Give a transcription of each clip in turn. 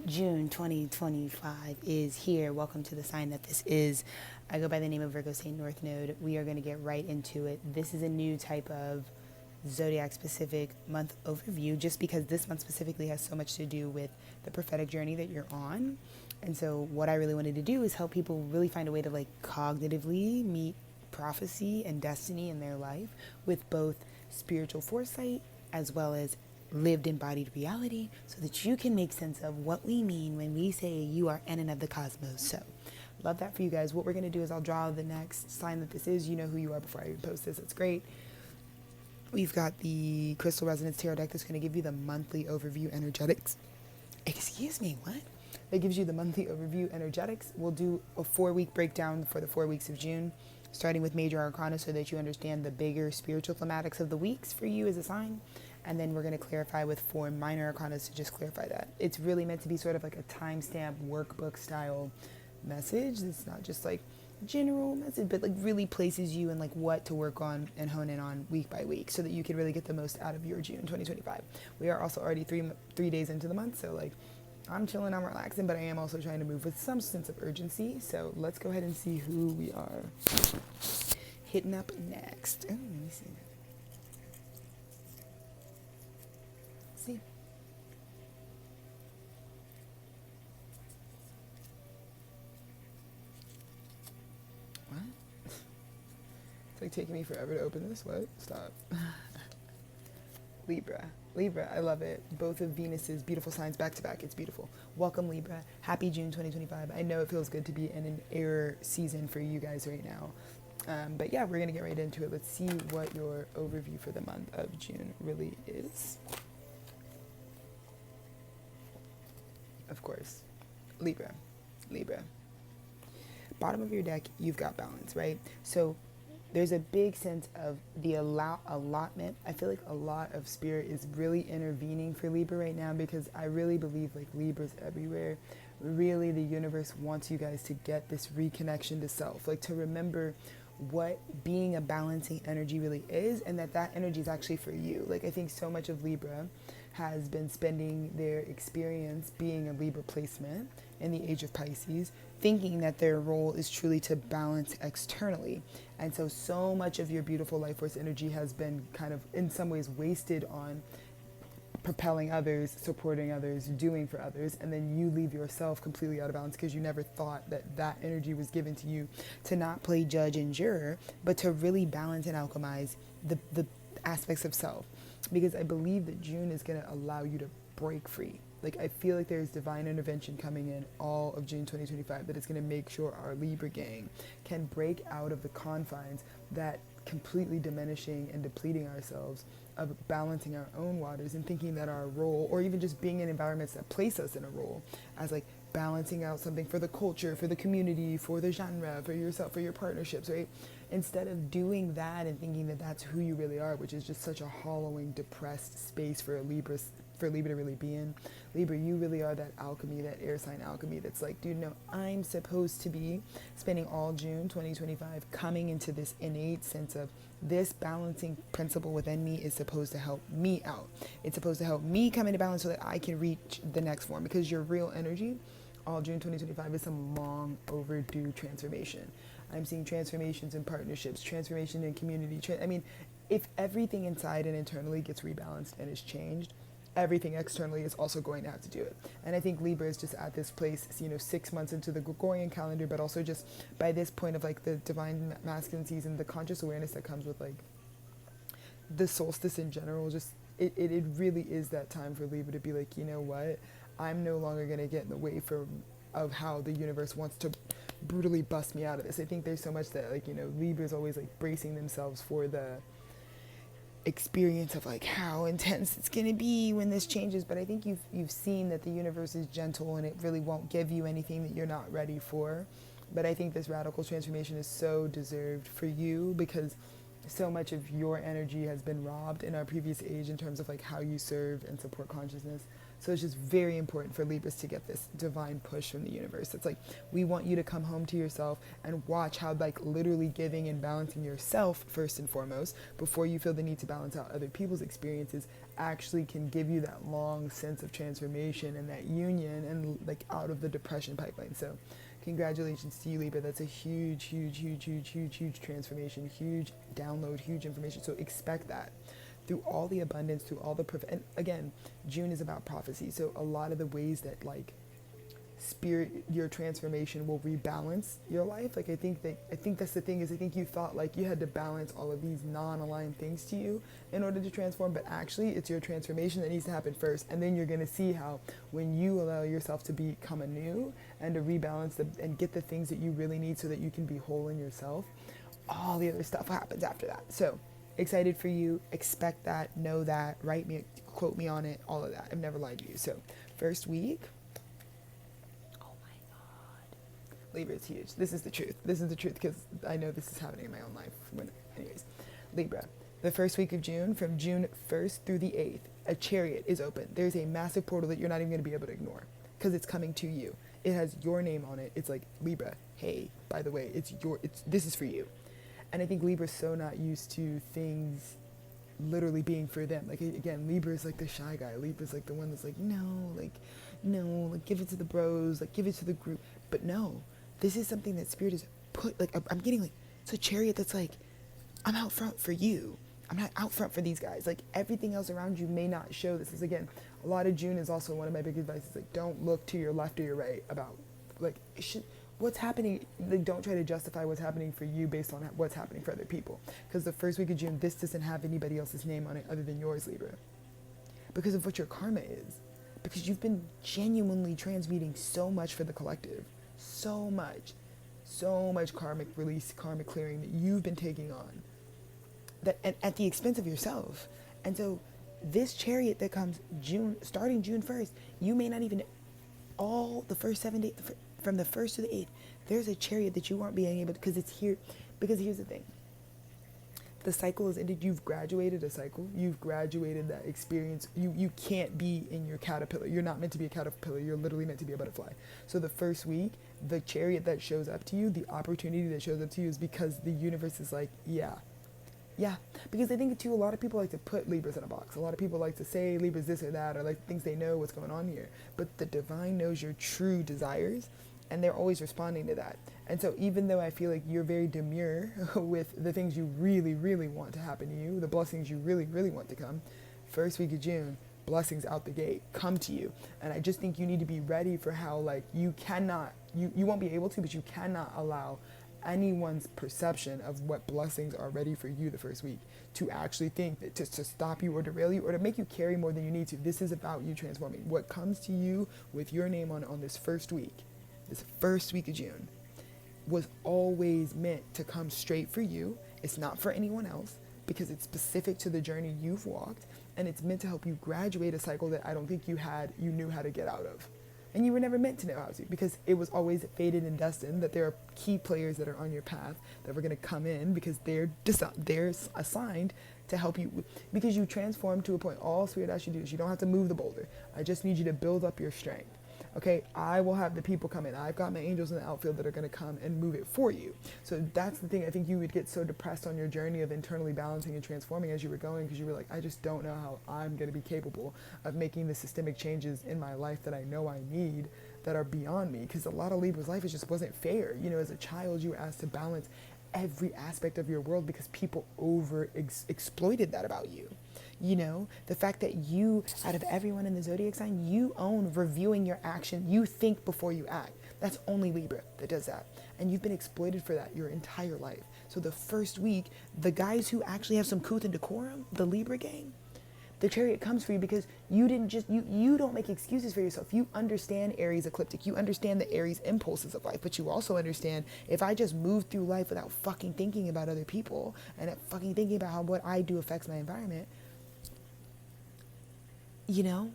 June 2025 is here. Welcome to the sign that this is. I go by the name of Virgo Saint North Node. We are going to get right into it. This is a new type of zodiac specific month overview just because this month specifically has so much to do with the prophetic journey that you're on. And so what I really wanted to do is help people really find a way to like cognitively meet prophecy and destiny in their life with both spiritual foresight as well as lived embodied reality so that you can make sense of what we mean when we say you are in and of the cosmos. So love that for you guys. What we're going to do is I'll draw the next sign that this is. You know who you are before I even post this. It's great. We've got the Crystal Resonance Tarot deck that's going to give you the monthly overview energetics. Excuse me, what? That gives you the monthly overview energetics. We'll do a 4-week breakdown for the 4 weeks of June, starting with major arcana so that you understand the bigger spiritual thematics of the weeks for you as a sign. And then we're going to clarify with 4 minor arcana to just clarify that. It's really meant to be sort of like a timestamp workbook style message. It's not just like general message, but like really places you in like what to work on and hone in on week by week so that you can really get the most out of your June 2025. We are also already three days into the month, so like I'm chilling, I'm relaxing, but I am also trying to move with some sense of urgency. So let's go ahead and see who we are hitting up next. Oh, let me see. See. What? It's like taking me forever to open this. What? Stop. Libra. Libra, I love it. Both of Venus's beautiful signs back to back. It's beautiful. Welcome, Libra. Happy June 2025. I know it feels good to be in an air season for you guys right now. But yeah, we're going to get right into it. Let's see what your overview for the month of June really is. Of course, Libra. Bottom of your deck, you've got balance, right? So there's a big sense of the allotment. I feel like a lot of spirit is really intervening for Libra right now because I really believe like Libra's everywhere. Really, the universe wants you guys to get this reconnection to self, like to remember what being a balancing energy really is, and that energy is actually for you. Like I think so much of Libra has been spending their experience being a Libra placement in the age of Pisces, thinking that their role is truly to balance externally. And so much of your beautiful life force energy has been kind of in some ways wasted on propelling others, supporting others, doing for others, and then you leave yourself completely out of balance because you never thought that energy was given to you to not play judge and juror, but to really balance and alchemize the aspects of self. Because I believe that June is going to allow you to break free. Like I feel like there's divine intervention coming in all of June 2025 that is going to make sure our Libra gang can break out of the confines that completely diminishing and depleting ourselves of balancing our own waters and thinking that our role, or even just being in environments that place us in a role as like balancing out something for the culture, for the community, for the genre, for yourself, for your partnerships, right? Instead of doing that and thinking that that's who you really are, which is just such a hollowing, depressed space for Libra to really be in. Libra, you really are that alchemy, that air sign alchemy that's like, dude, no, I'm supposed to be spending all June 2025 coming into this innate sense of this balancing principle within me is supposed to help me out. It's supposed to help me come into balance so that I can reach the next form, because your real energy, all June 2025, is some long overdue transformation. I'm seeing transformations in partnerships, transformation in community. I mean, if everything inside and internally gets rebalanced and is changed, everything externally is also going to have to do it. And I think Libra is just at this place, 6 months into the Gregorian calendar, but also just by this point of like the divine masculine season, the conscious awareness that comes with like the solstice in general, just it really is that time for Libra to be like, you know what, I'm no longer going to get in the way of how the universe wants to brutally bust me out of this. I think there's so much that like, Libra is always like bracing themselves for the experience of like how intense it's going to be when this changes, but I think you've seen that the universe is gentle and it really won't give you anything that you're not ready for. But I think this radical transformation is so deserved for you because so much of your energy has been robbed in our previous age in terms of like how you serve and support consciousness. So it's just very important for Libras to get this divine push from the universe. It's like, we want you to come home to yourself and watch how like literally giving and balancing yourself first and foremost before you feel the need to balance out other people's experiences actually can give you that long sense of transformation and that union and like out of the depression pipeline. So congratulations to you, Libra. That's a huge, huge, huge, huge, huge, huge transformation, huge download, huge information. So expect that through all the abundance, through all the and again, June is about prophecy. So a lot of the ways that like spirit, your transformation will rebalance your life. Like I think that's the thing is I think you thought like you had to balance all of these non-aligned things to you in order to transform, but actually it's your transformation that needs to happen first, and then you're going to see how when you allow yourself to become anew and to rebalance and get the things that you really need so that you can be whole in yourself, all the other stuff happens after that. So excited for you, expect that, know that, write me, quote me on it, all of that. I've never lied to you. So first week, Libra is huge. This is the truth. This is the truth because I know this is happening in my own life. Anyways, Libra, the first week of June, from June 1st through the 8th, a chariot is open. There's a massive portal that you're not even going to be able to ignore because it's coming to you. It has your name on it. It's like, Libra, hey, by the way, this is for you. And I think Libra's so not used to things literally being for them. Like, again, Libra is like the shy guy. Libra's like the one that's like, no, give it to the bros, like give it to the group. But no. This is something that Spirit is put, like, I'm getting, like, it's a chariot that's like, I'm out front for you. I'm not out front for these guys. Like, everything else around you may not show this. Is again, a lot of June is also one of my big advices. Like, don't look to your left or your right about, like, what's happening. Like, don't try to justify what's happening for you based on what's happening for other people. Because the first week of June, this doesn't have anybody else's name on it other than yours, Libra. Because of what your karma is. Because you've been genuinely transmuting so much for the collective. So much karmic release, karmic clearing that you've been taking on, that at the expense of yourself. And so this chariot that comes starting June 1st, you may not even, all the first 7 days, from the 1st to the 8th, there's a chariot that you aren't being able to, because it's here, because here's the thing. The cycle is ended. You've graduated a cycle. You've graduated that experience. You can't be in your caterpillar. You're not meant to be a caterpillar. You're literally meant to be a butterfly. So the first week, the chariot that shows up to you, the opportunity that shows up to you is because the universe is like, yeah. Because I think too, a lot of people like to put Libras in a box. A lot of people like to say Libras this or that, or like thinks they know what's going on here. But the divine knows your true desires, and they're always responding to that. And so even though I feel like you're very demure with the things you really, really want to happen to you, the blessings you really, really want to come, first week of June, blessings out the gate come to you. And I just think you need to be ready for how, like, you won't be able to, but you cannot allow anyone's perception of what blessings are ready for you the first week to actually think that to stop you or derail you or to make you carry more than you need to. This is about you transforming. What comes to you with your name on this first week of June, was always meant to come straight for you. It's not for anyone else because it's specific to the journey you've walked, and it's meant to help you graduate a cycle that I don't think you knew how to get out of. And you were never meant to know how to, because it was always fated and destined that there are key players that are on your path that were going to come in because they're assigned to help you, because you transform to a point. All Spirit asks you to do is you don't have to move the boulder. I just need you to build up your strength. Okay, I will have the people come in. I've got my angels in the outfield that are going to come and move it for you. So that's the thing. I think you would get so depressed on your journey of internally balancing and transforming as you were going, because you were like, I just don't know how I'm going to be capable of making the systemic changes in my life that I know I need, that are beyond me. Because a lot of Libra's life, it just wasn't fair. You know, as a child, you were asked to balance every aspect of your world because people exploited that about you. You know, the fact that you, out of everyone in the zodiac sign, you own reviewing your action. You think before you act. That's only Libra that does that. And you've been exploited for that your entire life. So the first week, the guys who actually have some couth and decorum, the Libra gang, the chariot comes for you because you didn't just, you don't make excuses for yourself. You understand Aries ecliptic. You understand the Aries impulses of life, but you also understand, if I just move through life without fucking thinking about other people and fucking thinking about how what I do affects my environment, you know,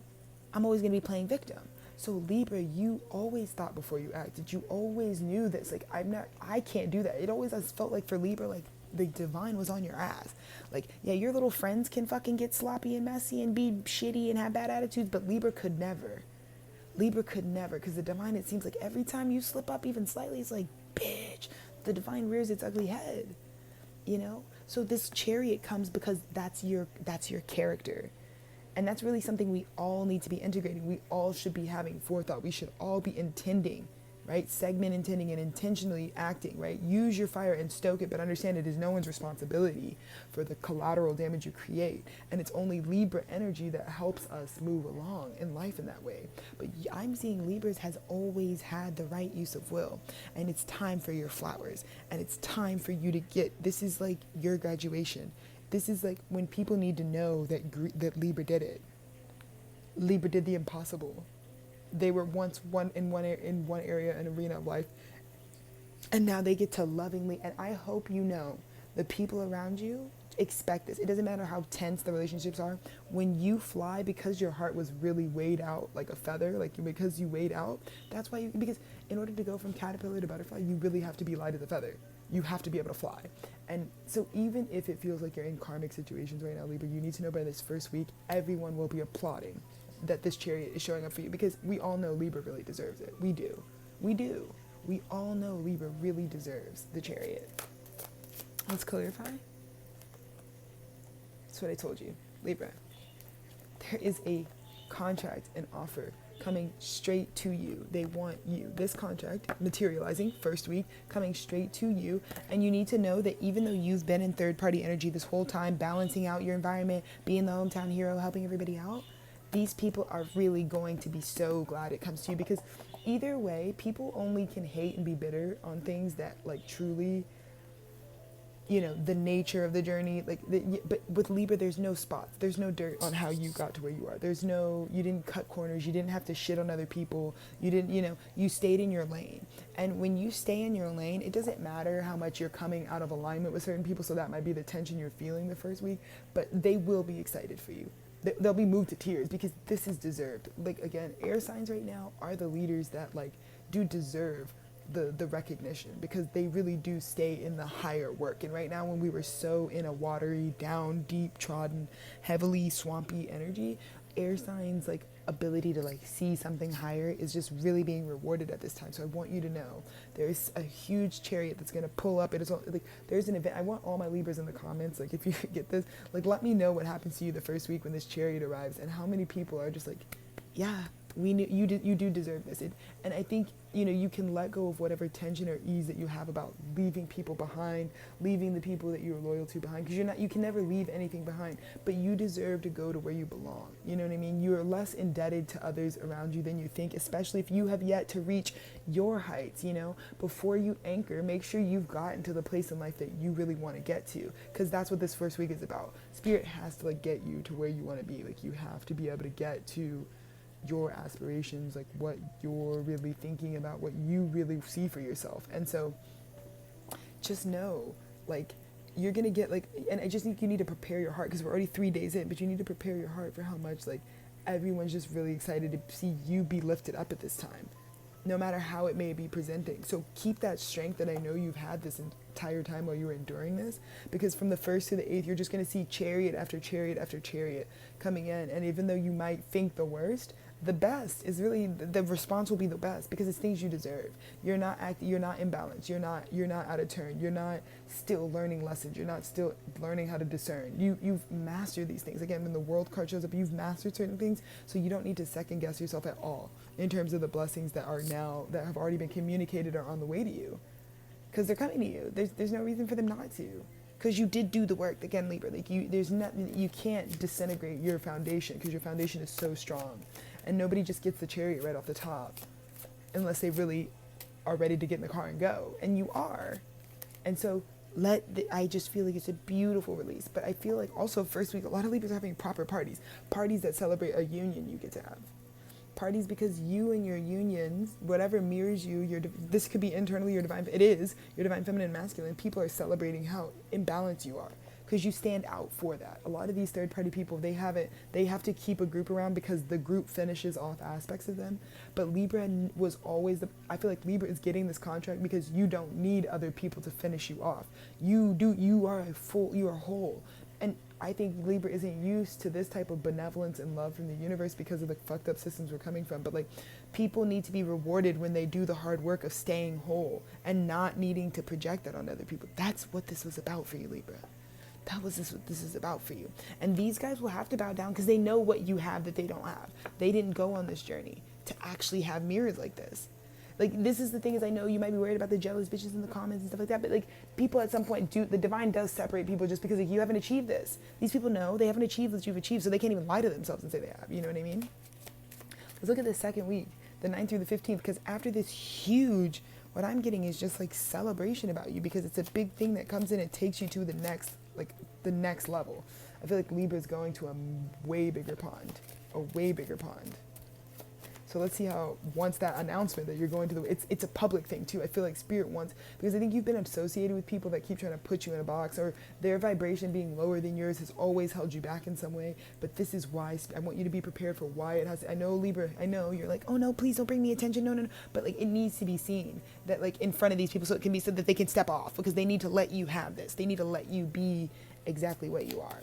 I'm always going to be playing victim. So Libra, you always thought before you acted. You always knew this. Like, I can't do that. It always has felt like for Libra, like, the divine was on your ass. Like, yeah, your little friends can fucking get sloppy and messy and be shitty and have bad attitudes, but Libra could never. Libra could never, because the divine, it seems like every time you slip up even slightly, it's like, bitch, the divine rears its ugly head, you know? So this chariot comes because that's your character. And that's really something we all need to be integrating. We all should be having forethought. We should all be intending, right? Segment intending and intentionally acting, right? Use your fire and stoke it, but understand it is no one's responsibility for the collateral damage you create. And it's only Libra energy that helps us move along in life in that way. But I'm seeing Libras has always had the right use of will. And it's time for your flowers. And it's time for you to get, this is like your graduation. This is like when people need to know that Libra did it. Libra did the impossible. They were once in one area, an arena of life, and now they get to lovingly. And I hope you know the people around you expect this. It doesn't matter how tense the relationships are. When you fly, because your heart was really weighed out like a feather, like because you weighed out. That's why because in order to go from caterpillar to butterfly, you really have to be light as a feather. You have to be able to fly. And so even if it feels like you're in karmic situations right now, Libra, you need to know by this first week, everyone will be applauding that this chariot is showing up for you, because we all know Libra really deserves it. We do. We all know Libra really deserves the chariot. Let's clarify. That's what I told you, Libra. There is a contract, an offer coming straight to you. They want you. This contract materializing first week, coming straight to you. And you need to know that even though you've been in third party energy this whole time, balancing out your environment, being the hometown hero, helping everybody out, these people are really going to be so glad it comes to you, because either way, people only can hate and be bitter on things that like truly, you know, the nature of the journey, like, but with Libra, there's no spots, there's no dirt on how you got to where you are. There's no, you didn't cut corners, you didn't have to shit on other people, you didn't, you know, you stayed in your lane. And when you stay in your lane, it doesn't matter how much you're coming out of alignment with certain people, so that might be the tension you're feeling the first week, but they will be excited for you. They'll be moved to tears, because this is deserved. Like, again, air signs right now are the leaders that like do deserve the recognition, because they really do stay in the higher work. And right now, when we were so in a watery, down, deep trodden, heavily swampy energy, air signs like ability to like see something higher is just really being rewarded at this time. So I want you to know there's a huge chariot that's going to pull up. It is like there's an event. I want all my Libras in the comments, like, if you get this, like, let me know what happens to you the first week when this chariot arrives, and how many people are just like, yeah, we knew you do deserve this. And I think, you know, you can let go of whatever tension or ease that you have about leaving people behind, leaving the people that you're loyal to behind, because you can never leave anything behind, but you deserve to go to where you belong. You know what I mean? You are less indebted to others around you than you think, especially if you have yet to reach your heights. You know, before you anchor, make sure you've gotten to the place in life that you really want to get to, because that's what this first week is about. Spirit has to like get you to where you want to be. Like, you have to be able to get to your aspirations, like what you're really thinking about, what you really see for yourself. And so just know, like, you're gonna get like, and I just think you need to prepare your heart, because we're already 3 days in, but you need to prepare your heart for how much like everyone's just really excited to see you be lifted up at this time, no matter how it may be presenting. So keep that strength that I know you've had this entire time while you were enduring this, because from the 1st to the 8th, you're just going to see chariot after chariot after chariot coming in. And even though you might think the worst, the best is really, the response will be the best, because it's things you deserve. You're not imbalanced. You're not out of turn. You're not still learning lessons. You're not still learning how to discern. You've mastered these things. Again, when the world card shows up, you've mastered certain things, so you don't need to second guess yourself at all in terms of the blessings that have already been communicated or on the way to you, because they're coming to you. There's no reason for them not to, because you did do the work. Again, Libra, like, there's nothing, you can't disintegrate your foundation, because your foundation is so strong. And nobody just gets the chariot right off the top unless they really are ready to get in the car and go. And you are. And so I just feel like it's a beautiful release. But I feel like also first week, a lot of Libras are having proper parties. Parties that celebrate a union you get to have. Parties because you and your unions, whatever mirrors you, this could be internally your divine, it is your divine feminine and masculine. People are celebrating how imbalanced you are, because you stand out for that. A lot of these third party people, they have to keep a group around because the group finishes off aspects of them. But Libra was always I feel like Libra is getting this contract because you don't need other people to finish you off. You are whole. And I think Libra isn't used to this type of benevolence and love from the universe because of the fucked up systems we're coming from. But like, people need to be rewarded when they do the hard work of staying whole and not needing to project that on other people. That's what this was about for you, Libra. That was what this is about for you. And these guys will have to bow down because they know what you have that they don't have. They didn't go on this journey to actually have mirrors like this. Like, this is the thing, is I know you might be worried about the jealous bitches in the comments and stuff like that, but like, people at some point the divine does separate people just because like, you haven't achieved this. These people know they haven't achieved what you've achieved, so they can't even lie to themselves and say they have. You know what I mean? Let's look at the second week, the 9th through the 15th, because after this huge, what I'm getting is just like celebration about you, because it's a big thing that comes in and takes you to the next level. I feel like Libra is going to a way bigger pond. So let's see how, once that announcement that you're going to it's a public thing too. I feel like Spirit wants, because I think you've been associated with people that keep trying to put you in a box, or their vibration being lower than yours has always held you back in some way. But this is why I want you to be prepared for why it has. I know, Libra, I know you're like, oh no, please don't bring me attention. No. But like, it needs to be seen that like in front of these people, so it can be said that they can step off, because they need to let you have this. They need to let you be exactly what you are.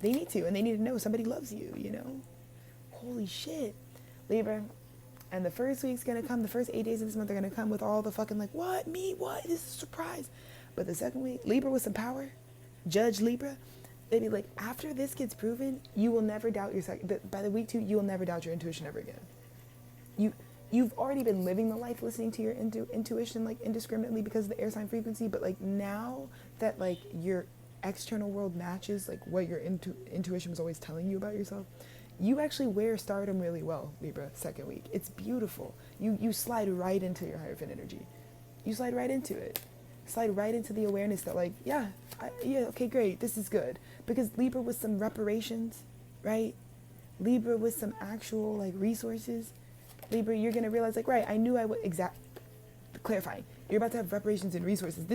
They need to, and they need to know somebody loves you, you know? Holy shit. Libra, and the first week's gonna come, the first 8 days of this month are gonna come with all the fucking like, what, me, what, this is a surprise. But the second week, Libra with some power, Judge Libra, they be like, after this gets proven, you will never doubt by the week 2, you will never doubt your intuition ever again. You've already been living the life listening to your intuition like indiscriminately because of the air sign frequency, but like now that like your external world matches like what your intuition was always telling you about yourself, you actually wear stardom really well, Libra, second week. It's beautiful. You slide right into your Hierophant energy. You slide right into it. Slide right into the awareness that like, okay, great, this is good. Because Libra with some reparations, right? Libra with some actual like resources. Libra, you're going to realize like, right, I knew I would, clarifying. You're about to have reparations and resources.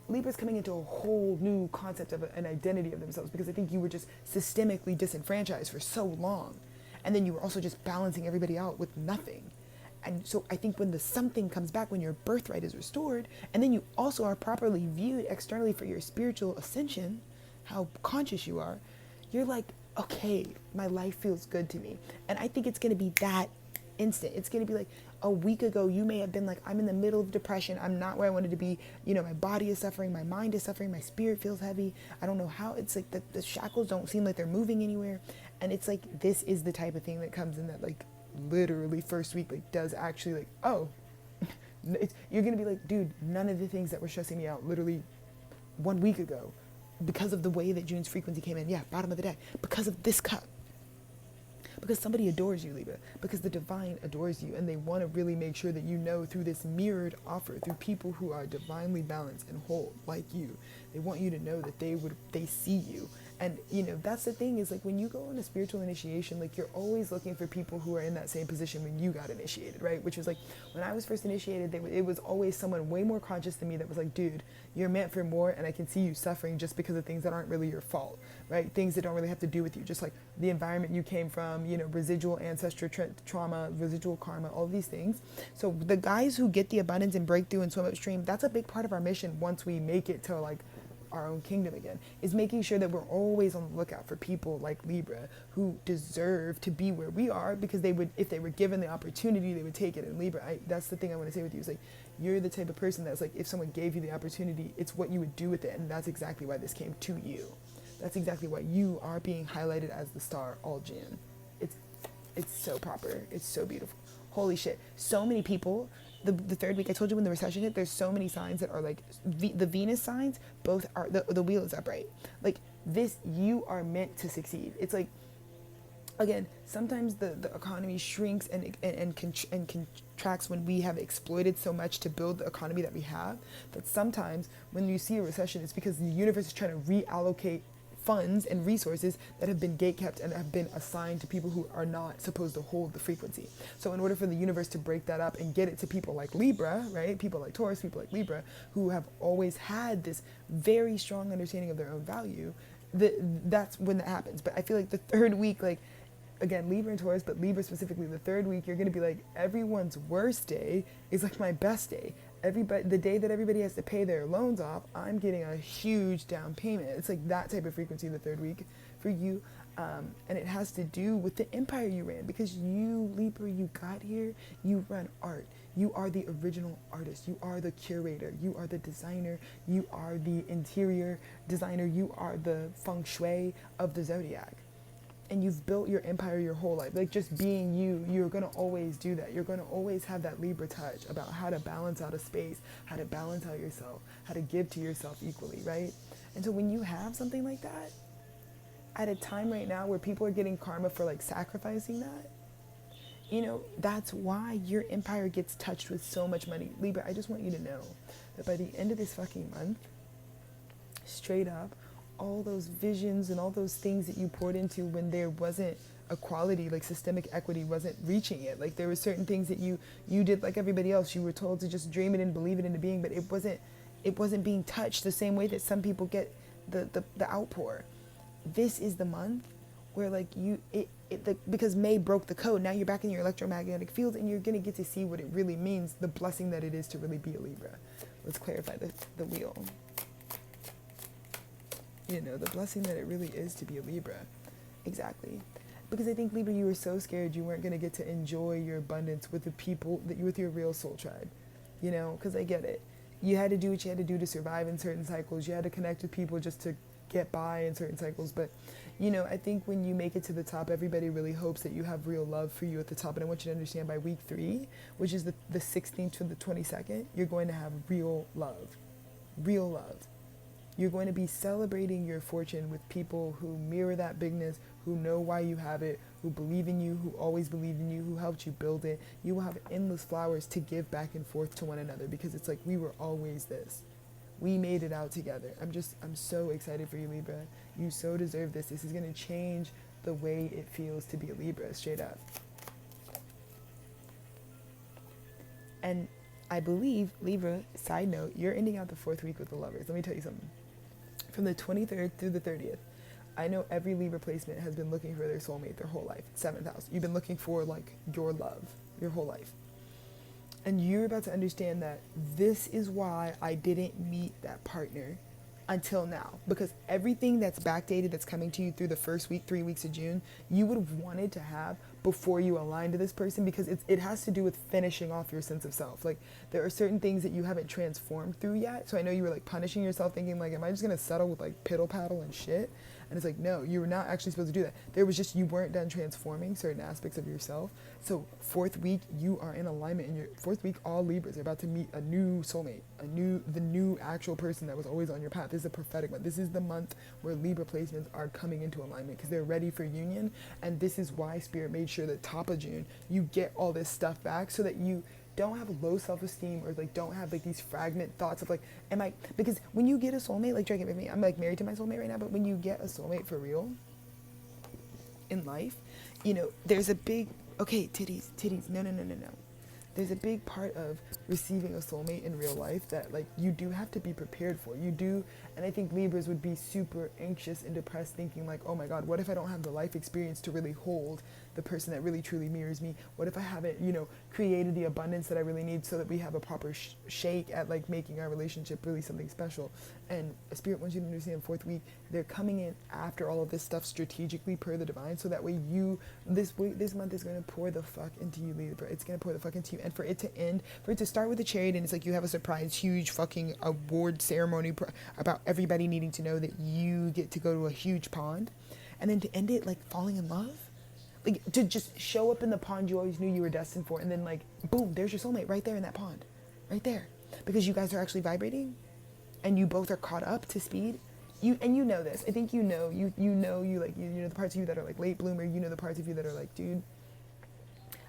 Libra's coming into a whole new concept of an identity of themselves, because I think you were just systemically disenfranchised for so long. And then you were also just balancing everybody out with nothing. And so I think when the something comes back, when your birthright is restored, and then you also are properly viewed externally for your spiritual ascension, how conscious you are, you're like, okay, my life feels good to me. And I think it's going to be that instant. It's going to be like, a week ago, you may have been like, I'm in the middle of depression. I'm not where I wanted to be. You know, my body is suffering. My mind is suffering. My spirit feels heavy. I don't know how. It's like the shackles don't seem like they're moving anywhere. And it's like, this is the type of thing that comes in that like literally first week, like does actually like, oh, you're going to be like, dude, none of the things that were stressing me out literally 1 week ago, because of the way that June's frequency came in. Yeah, bottom of the deck. Because of this cup. Because somebody adores you, Libra. Because the divine adores you, and they want to really make sure that you know through this mirrored offer, through people who are divinely balanced and whole like you. They want you to know that they see you. And, you know, that's the thing, is like when you go on a spiritual initiation, like you're always looking for people who are in that same position when you got initiated, right? Which was like, when I was first initiated, it was always someone way more conscious than me that was like, dude, you're meant for more, and I can see you suffering just because of things that aren't really your fault, right? Things that don't really have to do with you, just like the environment you came from, you know, residual ancestral trauma, residual karma, all these things. So the guys who get the abundance and breakthrough and swim upstream, that's a big part of our mission once we make it to like our own kingdom again, is making sure that we're always on the lookout for people like Libra who deserve to be where we are, because they would, if they were given the opportunity, they would take it. And Libra, that's the thing I want to say with you, is like, you're the type of person that's like, if someone gave you the opportunity, it's what you would do with it. And that's exactly why this came to you. That's exactly why you are being highlighted as the star all June. It's so proper. It's so beautiful. Holy shit. So many people, the third week, I told you when the recession hit, there's so many signs that are like, the Venus signs, both are, the wheel is upright. Like this, you are meant to succeed. It's like, again, sometimes the economy shrinks and contracts when we have exploited so much to build the economy that we have, that sometimes when you see a recession, it's because the universe is trying to reallocate funds and resources that have been gatekept and have been assigned to people who are not supposed to hold the frequency. So in order for the universe to break that up and get it to people like Libra, right? People like Taurus, people like Libra, who have always had this very strong understanding of their own value, that's when that happens. But I feel like the third week, like, again, Libra and Taurus, but Libra specifically, the third week, you're going to be like, everyone's worst day is like my best day. The day that everybody has to pay their loans off, I'm getting a huge down payment. It's like that type of frequency the third week for you. And it has to do with the empire you ran, because you, Libra, you got here, you run art. You are the original artist. You are the curator. You are the designer. You are the interior designer. You are the feng shui of the zodiac. And you've built your empire your whole life. Like, just being you, you're going to always do that. You're going to always have that Libra touch about how to balance out a space, how to balance out yourself, how to give to yourself equally, right? And so when you have something like that, at a time right now where people are getting karma for like sacrificing that, you know, that's why your empire gets touched with so much money. Libra, I just want you to know that by the end of this fucking month, straight up, all those visions and all those things that you poured into when there wasn't equality, like systemic equity wasn't reaching it. Like, there were certain things that you did like everybody else. You were told to just dream it and believe it into being, but it wasn't being touched the same way that some people get the outpour. This is the month where like because May broke the code. Now you're back in your electromagnetic field and you're gonna get to see what it really means, the blessing that it is to really be a Libra. Let's clarify the wheel. You know, the blessing that it really is to be a Libra. Exactly. Because I think, Libra, you were so scared you weren't going to get to enjoy your abundance with the people, with your real soul tribe. You know, because I get it. You had to do what you had to do to survive in certain cycles. You had to connect with people just to get by in certain cycles. But, you know, I think when you make it to the top, everybody really hopes that you have real love for you at the top. And I want you to understand, by week 3, which is the 16th to the 22nd, you're going to have real love. Real love. You're going to be celebrating your fortune with people who mirror that bigness, who know why you have it, who believe in you, who always believed in you, who helped you build it. You will have endless flowers to give back and forth to one another, because it's like, we were always this. We made it out together. I'm so excited for you, Libra. You so deserve this. This is going to change the way it feels to be a Libra, straight up. And I believe, Libra, side note, you're ending out the 4th week with the Lovers. Let me tell you something. From the 23rd through the 30th, I know every Libra placement has been looking for their soulmate their whole life. 7th house. You've been looking for, like, your love your whole life. And you're about to understand that this is why I didn't meet that partner until now. Because everything that's backdated, that's coming to you through the first week, 3 weeks of June, you would have wanted to have before you align to this person, because it has to do with finishing off your sense of self. Like, there are certain things that you haven't transformed through yet. So I know you were like punishing yourself, thinking like, am I just gonna settle with like piddle paddle and shit? And it's like, no, you were not actually supposed to do that. There was just, you weren't done transforming certain aspects of yourself. So 4th week, you are in alignment. In your 4th week, all Libras are about to meet a new soulmate, the new actual person that was always on your path. This is a prophetic month. This is the month where Libra placements are coming into alignment, because they're ready for union. And this is why Spirit made sure that top of June, you get all this stuff back, so that you don't have low self-esteem, or like don't have like these fragment thoughts of like, because when you get a soulmate, like, drink it with me, I'm like married to my soulmate right now, but when you get a soulmate for real in life, you know, there's a big, okay, titties, no. There's a big part of receiving a soulmate in real life that like you do have to be prepared for. You do, and I think Libras would be super anxious and depressed, thinking like, oh my God, what if I don't have the life experience to really hold the person that really truly mirrors me? What if I haven't, you know, created the abundance that I really need, so that we have a proper shake at like making our relationship really something special? And Spirit wants you to understand, 4th week, they're coming in after all of this stuff strategically per the divine, so that way you, this month is going to pour the fuck into you, Libra. It's going to pour the fuck into you. And for it to end, for it to start with a chariot, and it's like you have a surprise huge fucking award ceremony about everybody needing to know that you get to go to a huge pond, and then to end it like falling in love, like to just show up in the pond you always knew you were destined for, and then like boom, there's your soulmate right there in that pond, right there, because you guys are actually vibrating, and you both are caught up to speed. You know this. I think you know the parts of you that are like late bloomer. You know the parts of you that are like, dude,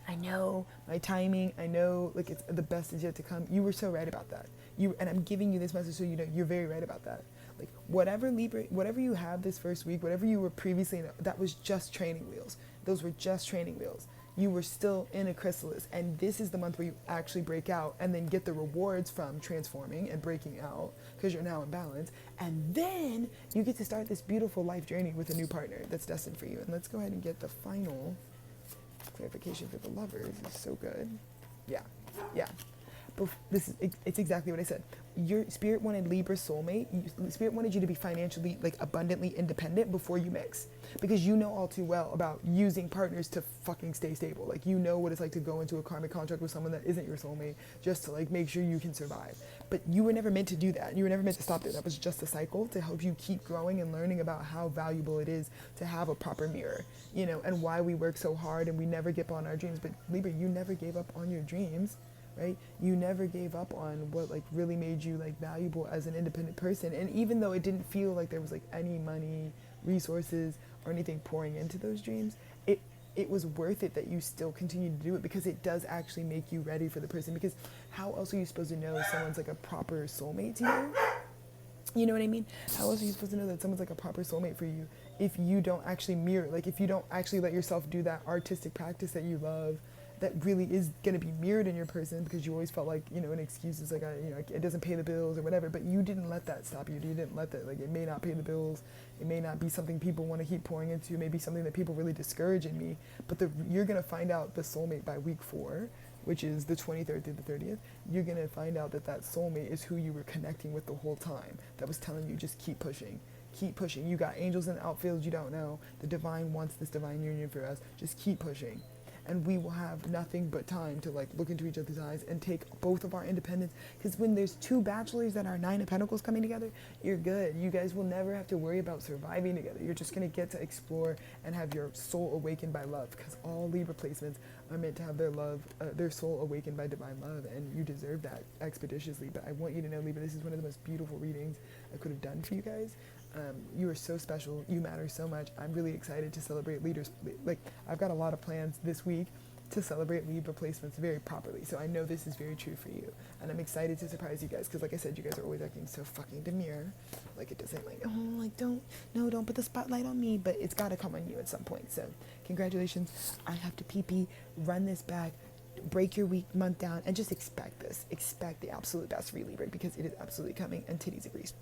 I know my timing. I know like it's the best is yet to come. You were so right about that. And I'm giving you this message so you know you're very right about that. Like whatever Libra, whatever you have this first week, whatever you were previously in, that was just training wheels. Those were just training wheels. You were still in a chrysalis, and this is the month where you actually break out and then get the rewards from transforming and breaking out because you're now in balance. And then you get to start this beautiful life journey with a new partner that's destined for you. And let's go ahead and get the final clarification for the lovers. It's so good. Yeah. It's exactly what I said. Your spirit wanted Libra soulmate. Spirit wanted you to be financially, like, abundantly independent before you mix, because you know all too well about using partners to fucking stay stable. Like, you know what it's like to go into a karmic contract with someone that isn't your soulmate just to, like, make sure you can survive. But you were never meant to do that. You were never meant to stop there. That was just a cycle to help you keep growing and learning about how valuable it is to have a proper mirror, you know, and why we work so hard and we never give up on our dreams. But Libra, you never gave up on your dreams. Right? You never gave up on what, like, really made you, like, valuable as an independent person. And even though it didn't feel like there was, like, any money, resources, or anything pouring into those dreams, it was worth it that you still continue to do it, because it does actually make you ready for the person. Because how else are you supposed to know if someone's, like, a proper soulmate to you? You know what I mean? How else are you supposed to know that someone's, like, a proper soulmate for you if you don't actually mirror, like, if you don't actually let yourself do that artistic practice that you love, that really is going to be mirrored in your person, because you always felt like, you know, an excuse is like, it doesn't pay the bills or whatever, but you didn't let that stop you. You didn't let that, like, it may not pay the bills. It may not be something people want to keep pouring into. It may be something that people really discourage in me, but you're going to find out the soulmate by week 4, which is the 23rd through the 30th. You're going to find out that soulmate is who you were connecting with the whole time, that was telling you, just keep pushing. Keep pushing. You got angels in the outfield you don't know. The divine wants this divine union for us. Just keep pushing. And we will have nothing but time to, like, look into each other's eyes and take both of our independence. Because when there's 2 bachelors that are 9 of Pentacles coming together, you're good. You guys will never have to worry about surviving together. You're just going to get to explore and have your soul awakened by love. Because all Libra placements are meant to have their soul awakened by divine love. And you deserve that expeditiously. But I want you to know, Libra, this is one of the most beautiful readings I could have done for you guys. You are so special. You matter so much. I'm really excited to celebrate leaders. Like, I've got a lot of plans this week to celebrate Libra placements very properly. So I know this is very true for you. And I'm excited to surprise you guys, because, like I said, you guys are always acting so fucking demure. Like, it doesn't, like, oh, like, don't put the spotlight on me. But it's got to come on you at some point. So congratulations. I have to pee, run this back, break your week, month down, and just expect this. Expect the absolute best for you, Libra, because it is absolutely coming. And titties agrees.